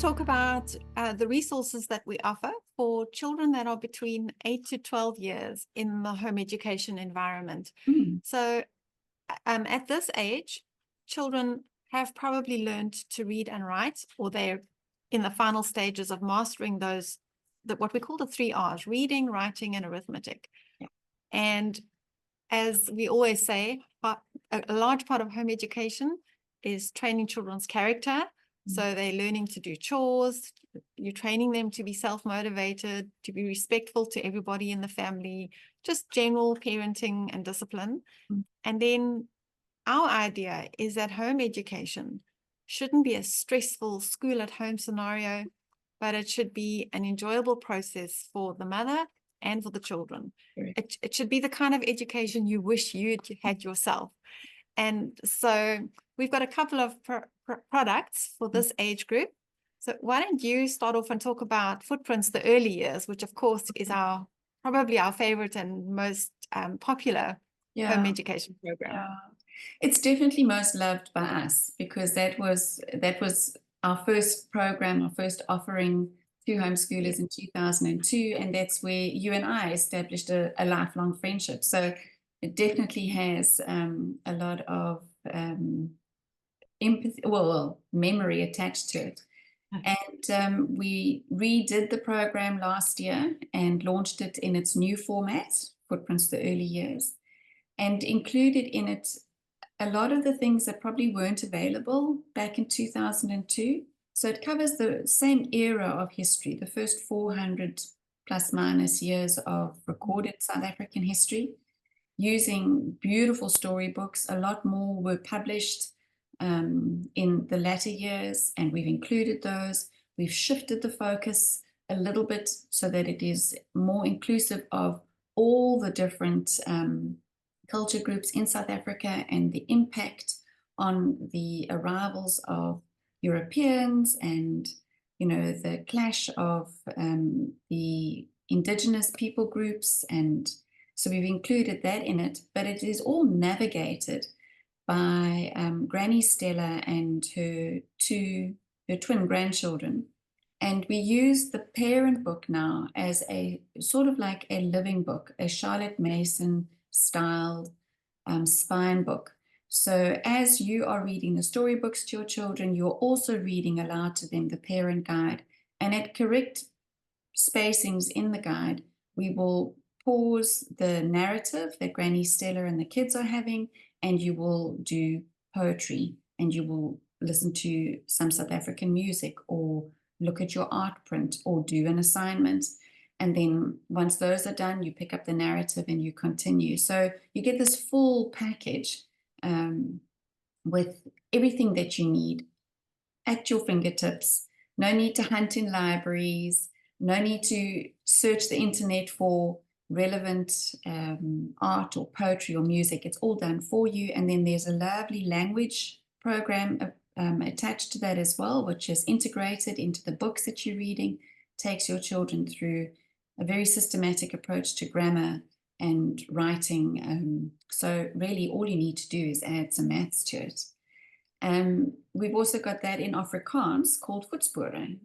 talk about the resources that we offer for children that are between 8 to 12 years in the home education environment. So at this age, children have probably learned to read and write, or they're in the final stages of mastering those, what we call the 3 R's: reading, writing, and arithmetic. Yeah. And as we always say, a large part of home education is training children's character. So they're learning to do chores, you're training them to be self-motivated, to be respectful to everybody in the family, just general parenting and discipline. And then our idea is that home education shouldn't be a stressful school at home scenario, but it should be an enjoyable process for the mother and for the children. It should be the kind of education you wish you'd had yourself. And so we've got a couple of products for this age group. So why don't you start off and talk about Footprints, the early years, which of course is probably our favorite and most popular home education program. Yeah. It's definitely most loved by us because that was our first program, our first offering to homeschoolers in 2002, and that's where you and I established a lifelong friendship. So it definitely has a lot of empathy, memory attached to it. And we redid the program last year and launched it in its new format, Footprints, the early years, and included in it a lot of the things that probably weren't available back in 2002. So it covers the same era of history, the first 400 plus minus years of recorded South African history, using beautiful storybooks. A lot more were published in the latter years, and we've included those. We've shifted the focus a little bit so that it is more inclusive of all the different culture groups in South Africa and the impact on the arrivals of Europeans and, the clash of the indigenous people groups. And so we've included that in it, but it is all navigated by Granny Stella and her twin grandchildren. And we use the parent book now as a sort of like a living book, a Charlotte Mason styled spine book. So as you are reading the storybooks to your children, you're also reading aloud to them the parent guide. And at correct spacings in the guide, we will pause the narrative that Granny Stella and the kids are having, and you will do poetry, and you will listen to some South African music, or look at your art print, or do an assignment. And then once those are done, you pick up the narrative and you continue. So you get this full package with everything that you need at your fingertips. No need to hunt in libraries. No need to search the internet for relevant art or poetry or music. It's all done for you. And then there's a lovely language program attached to that as well, which is integrated into the books that you're reading, takes your children through a very systematic approach to grammar and writing. So really all you need to do is add some maths to it. We've also got that in Afrikaans called Voetspore.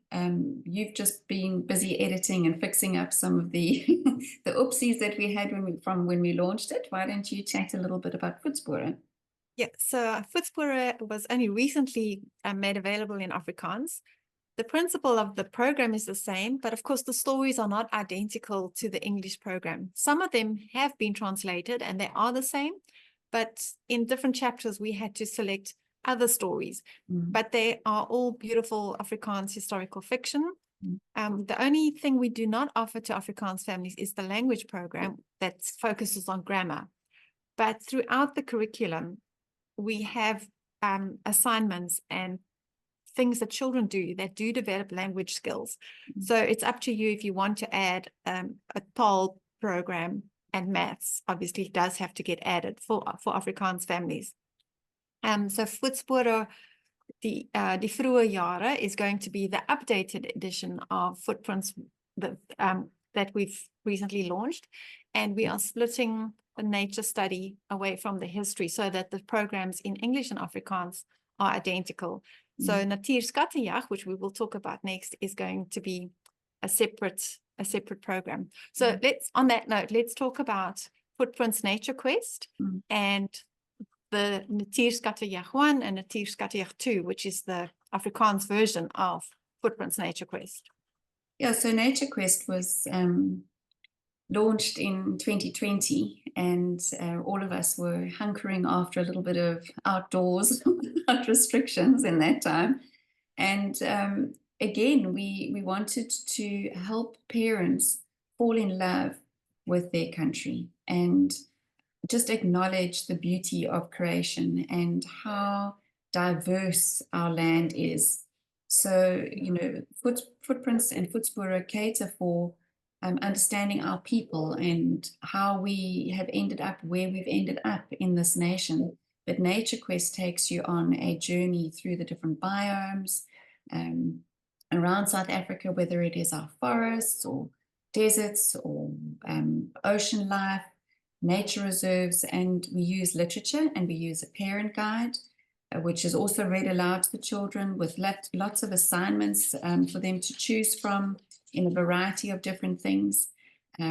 You've just been busy editing and fixing up some of the the oopsies that we had when we launched it. Why don't you chat a little bit about Voetspore? Yeah, so Voetspore was only recently made available in Afrikaans. The principle of the program is the same, but of course the stories are not identical to the English program. Some of them have been translated and they are the same, but in different chapters we had to select other stories, but they are all beautiful Afrikaans historical fiction. The only thing we do not offer to Afrikaans families is the language program that focuses on grammar. But throughout the curriculum, we have assignments and things that children do that do develop language skills. So it's up to you if you want to add a TAL program, and maths obviously does have to get added for Afrikaans families. So Voetspore, die vroeë jare, is going to be the updated edition of Footprints that we've recently launched. And we are splitting the nature study away from the history so that the programs in English and Afrikaans are identical. So Natuur Skattejag, which we will talk about next, is going to be a separate program. So on that note, let's talk about Footprints Nature Quest and the Natuur Skattejag 1 and Natuur Skattejag 2, which is the Afrikaans version of Footprints Nature Quest. Yeah, so Nature Quest was launched in 2020, and all of us were hunkering after a little bit of outdoors without restrictions in that time. And again, we wanted to help parents fall in love with their country and just acknowledge the beauty of creation and how diverse our land is. So, you know, Footprints and Voetspore cater for understanding our people and how we have ended up where we've ended up in this nation. But Nature Quest takes you on a journey through the different biomes around South Africa, whether it is our forests or deserts or ocean life, nature reserves, and we use literature and we use a parent guide, which is also read aloud to the children with lots of assignments for them to choose from in a variety of different things,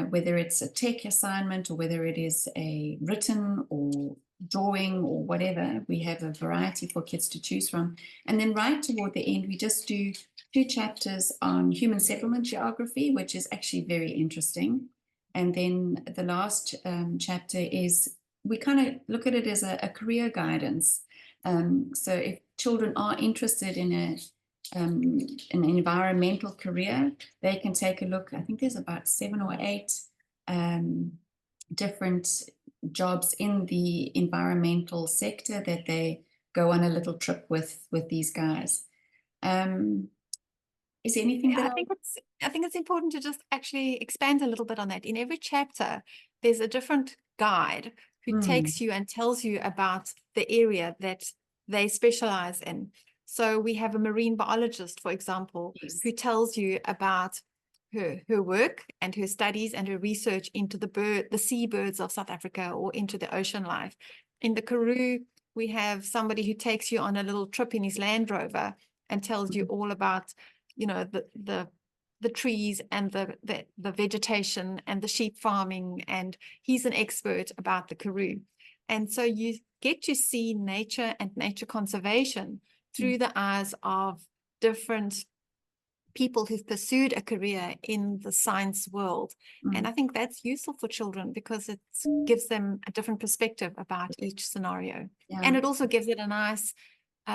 whether it's a tech assignment or whether it is a written or drawing or whatever. We have a variety for kids to choose from. And then right toward the end, we just do 2 chapters on human settlement geography, which is actually very interesting. And then the last chapter is, we kind of look at it as a career guidance. So if children are interested in an environmental career, they can take a look. I think there's about 7 or 8 different jobs in the environmental sector that they go on a little trip with these guys. Is there anything that I think it's important to just actually expand a little bit on that. In every chapter, there's a different guide who takes you and tells you about the area that they specialize in. So we have a marine biologist, for example, who tells you about her work and her studies and her research into the seabirds of South Africa or into the ocean life. In the Karoo, we have somebody who takes you on a little trip in his Land Rover and tells you all about, you know, the trees and the vegetation and the sheep farming, and he's an expert about the Karoo. And so you get to see nature and nature conservation through the eyes of different people who've pursued a career in the science world. And I think that's useful for children because it gives them a different perspective about each scenario. And it also gives it a nice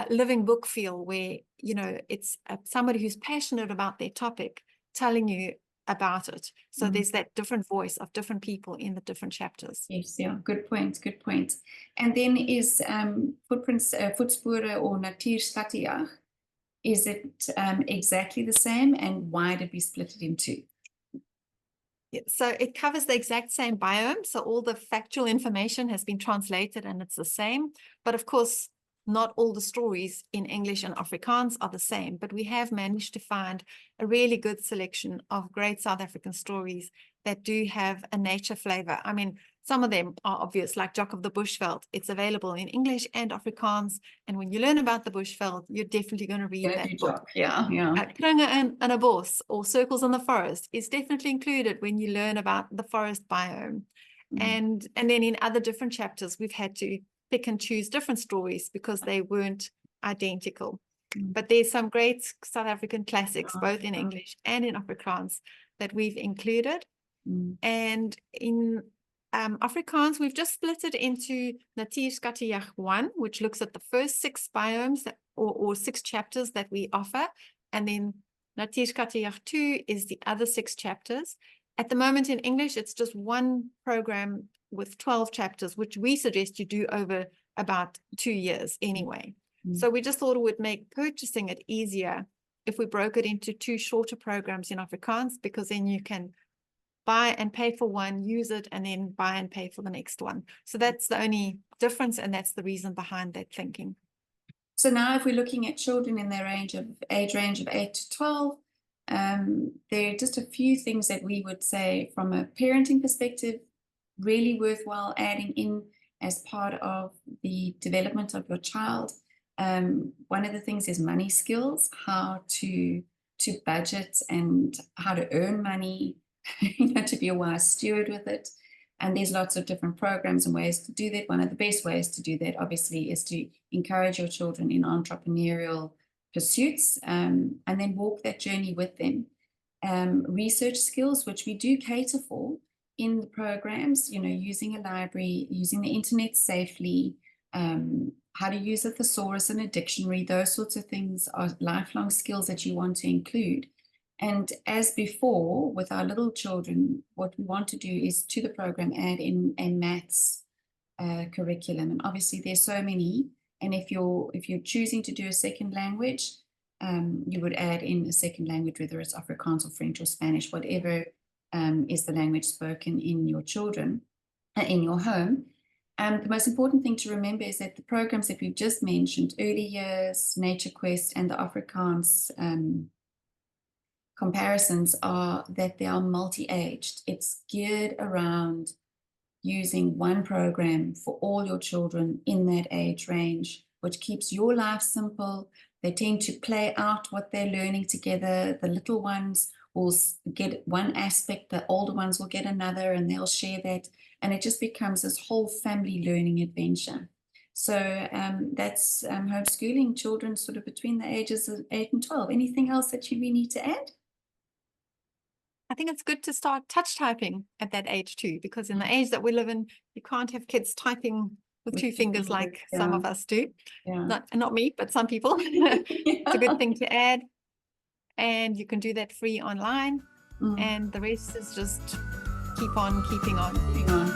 living book feel where, you know, it's somebody who's passionate about their topic telling you about it. So there's that different voice of different people in the different chapters. Yes, yeah, good point. And then is Footprints, Voetspore or Natuur Skattejag, is it exactly the same, and why did we split it in 2? So it covers the exact same biome. So all the factual information has been translated and it's the same. But of course, not all the stories in English and Afrikaans are the same, but we have managed to find a really good selection of great South African stories that do have a nature flavor. I mean, some of them are obvious, like Jock of the Bushveld. It's available in English and Afrikaans. And when you learn about the Bushveld, you're definitely going to read that book. Kringe in a Bos or Circles in the Forest is definitely included when you learn about the forest biome. And then in other different chapters, we've had to pick and choose different stories because they weren't identical. But there's some great South African classics, both in English and in Afrikaans, that we've included. And in Afrikaans, we've just split it into Natuur Skattejag 1, which looks at the first 6 biomes or 6 chapters that we offer. And then Natuur Skattejag 2 is the other 6 chapters. At the moment in English, it's just one program with 12 chapters, which we suggest you do over about 2 years anyway. So we just thought it would make purchasing it easier if we broke it into 2 shorter programs in Afrikaans, because then you can buy and pay for one, use it, and then buy and pay for the next one. So that's the only difference, and that's the reason behind that thinking. So now if we're looking at children in their age range of 8 to 12, there are just a few things that we would say from a parenting perspective, really worthwhile adding in as part of the development of your child. One of the things is money skills, how to budget and how to earn money, to be a wise steward with it. And there's lots of different programs and ways to do that. One of the best ways to do that, obviously, is to encourage your children in entrepreneurial pursuits, and then walk that journey with them. Research skills, which we do cater for in the programs, using a library, using the internet safely, how to use a thesaurus and a dictionary, those sorts of things are lifelong skills that you want to include. And as before, with our little children, what we want to do is to the program add in a maths curriculum. And obviously there's so many. And if you're choosing to do a second language, you would add in a second language, whether it's Afrikaans or French or Spanish, whatever is the language spoken in your children, in your home. The most important thing to remember is that the programs that we've just mentioned, Early Years, Nature Quest, and the Afrikaans comparisons, are that they are multi-aged. It's geared around using one program for all your children in that age range, which keeps your life simple. They tend to play out what they're learning together. The little ones will get one aspect, the older ones will get another, and they'll share that. And it just becomes this whole family learning adventure. So that's homeschooling children sort of between the ages of 8 and 12. Anything else that we need to add? I think it's good to start touch typing at that age too, because in the age that we live in, you can't have kids typing with two fingers like some of us do. Yeah. Not me, but some people. It's a good thing to add. And you can do that free online. And the rest is just keep on keeping on.